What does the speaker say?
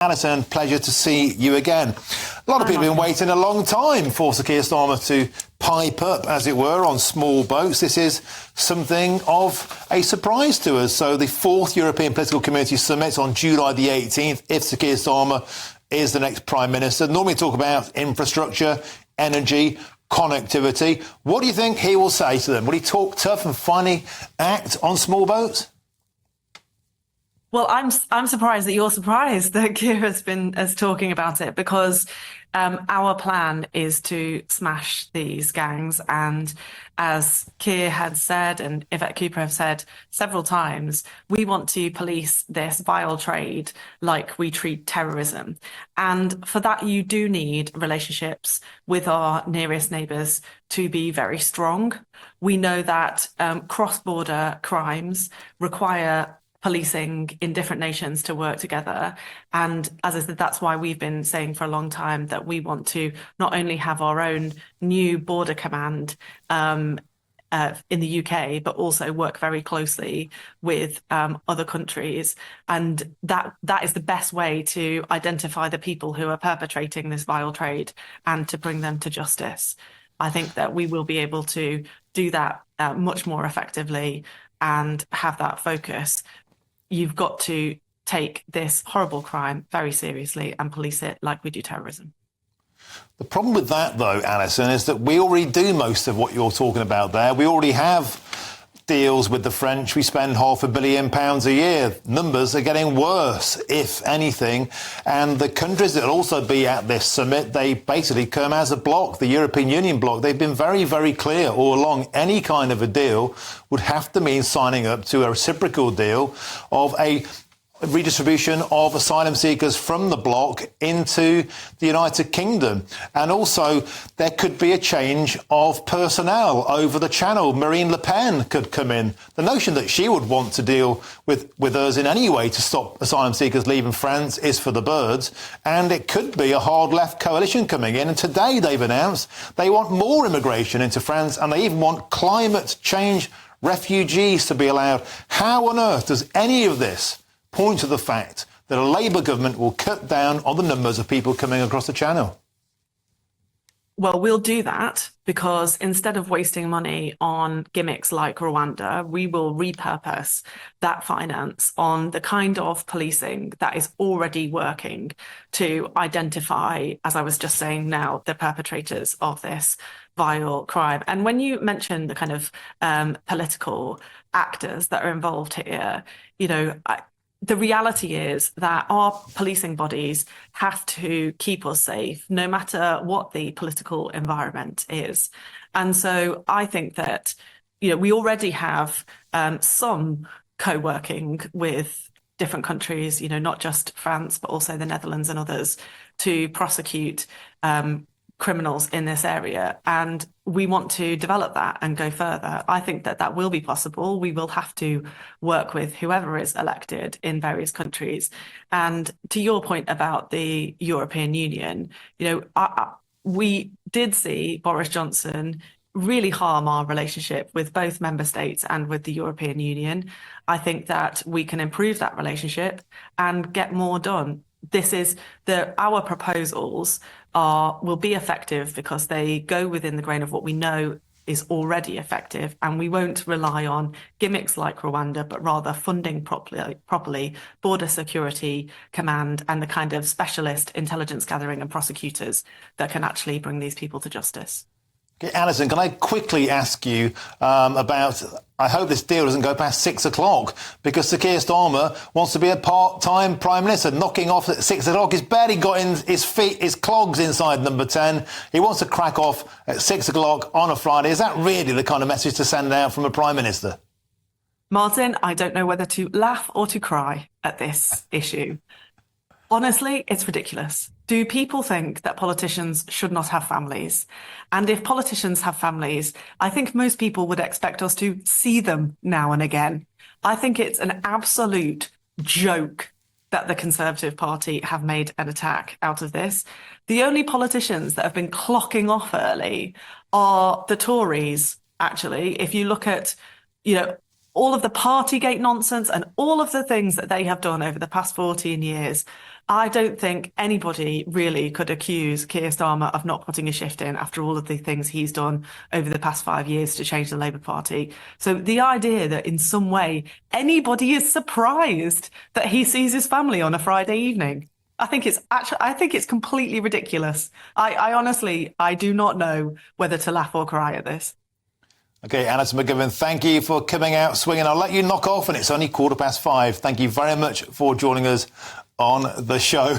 Alison, pleasure to see you again. A lot of people have been waiting a long time for Sir Keir Starmer to pipe up, as it were, on small boats. This is something of a surprise to us. So the 4th European Political Community Summit on July the 18th, if Sir Keir Starmer is the next Prime Minister. Normally talk about infrastructure, energy, connectivity. What do you think he will say to them? Will he talk tough and finally act on small boats? Well, I'm surprised that you're surprised that Keir is talking about it, because our plan is to smash these gangs. And as Keir had said, and Yvette Cooper have said several times, we want to police this vile trade like we treat terrorism. And for that, you do need relationships with our nearest neighbours to be very strong. We know that cross-border crimes require policing in different nations to work together. And as I said, that's why we've been saying for a long time that we want to not only have our own new border command in the UK, but also work very closely with other countries. And that is the best way to identify the people who are perpetrating this vile trade and to bring them to justice. I think that we will be able to do that much more effectively and have that focus. You've got to take this horrible crime very seriously and police it like we do terrorism. The problem with that, though, Alison, is that we already do most of what you're talking about there. We already have deals with the French. We spend £500 million a year. Numbers are getting worse, if anything. And the countries that will also be at this summit, they basically come as a bloc, the European Union bloc. They've been very, very clear all along. Any kind of a deal would have to mean signing up to a reciprocal deal of a redistribution of asylum seekers from the bloc into the United Kingdom. And also there could be a change of personnel over the channel. Marine Le Pen could come in. The notion that she would want to deal with us in any way to stop asylum seekers leaving France is for the birds. And it could be a hard left coalition coming in. And today they've announced they want more immigration into France, and they even want climate change refugees to be allowed. How on earth does any of this point to the fact that a Labour government will cut down on the numbers of people coming across the channel? Well, we'll do that because instead of wasting money on gimmicks like Rwanda, we will repurpose that finance on the kind of policing that is already working to identify, as I was just saying now, the perpetrators of this vile crime. And when you mention the kind of political actors that are involved here, the reality is that our policing bodies have to keep us safe, no matter what the political environment is. And so I think that, we already have some co-working with different countries, not just France, but also the Netherlands and others, to prosecute criminals in this area. And we want to develop that and go further. I think that that will be possible. We will have to work with whoever is elected in various countries. And to your point about the European Union, we did see Boris Johnson really harm our relationship with both member states and with the European Union. I think that we can improve that relationship and get more done. Our proposals will be effective because they go within the grain of what we know is already effective, and we won't rely on gimmicks like Rwanda, but rather funding properly border security command and the kind of specialist intelligence gathering and prosecutors that can actually bring these people to justice. Okay, Alison, can I quickly ask you about, I hope this deal doesn't go past 6 o'clock, because Sir Keir Starmer wants to be a part-time Prime Minister, knocking off at 6 o'clock. He's barely got his clogs inside number 10. He wants to crack off at 6 o'clock on a Friday. Is that really the kind of message to send out from a Prime Minister? Martin, I don't know whether to laugh or to cry at this issue. Honestly, it's ridiculous. Do people think that politicians should not have families? And if politicians have families, I think most people would expect us to see them now and again. I think it's an absolute joke that the Conservative Party have made an attack out of this. The only politicians that have been clocking off early are the Tories, actually. If you look at, all of the Partygate nonsense and all of the things that they have done over the past 14 years, I don't think anybody really could accuse Keir Starmer of not putting a shift in after all of the things he's done over the past 5 years to change the Labour Party. So the idea that in some way anybody is surprised that he sees his family on a Friday evening, I think it's completely ridiculous. I honestly, I do not know whether to laugh or cry at this. OK, Alison McGovern, thank you for coming out swinging. I'll let you knock off, and it's only 5:15. Thank you very much for joining us on the show.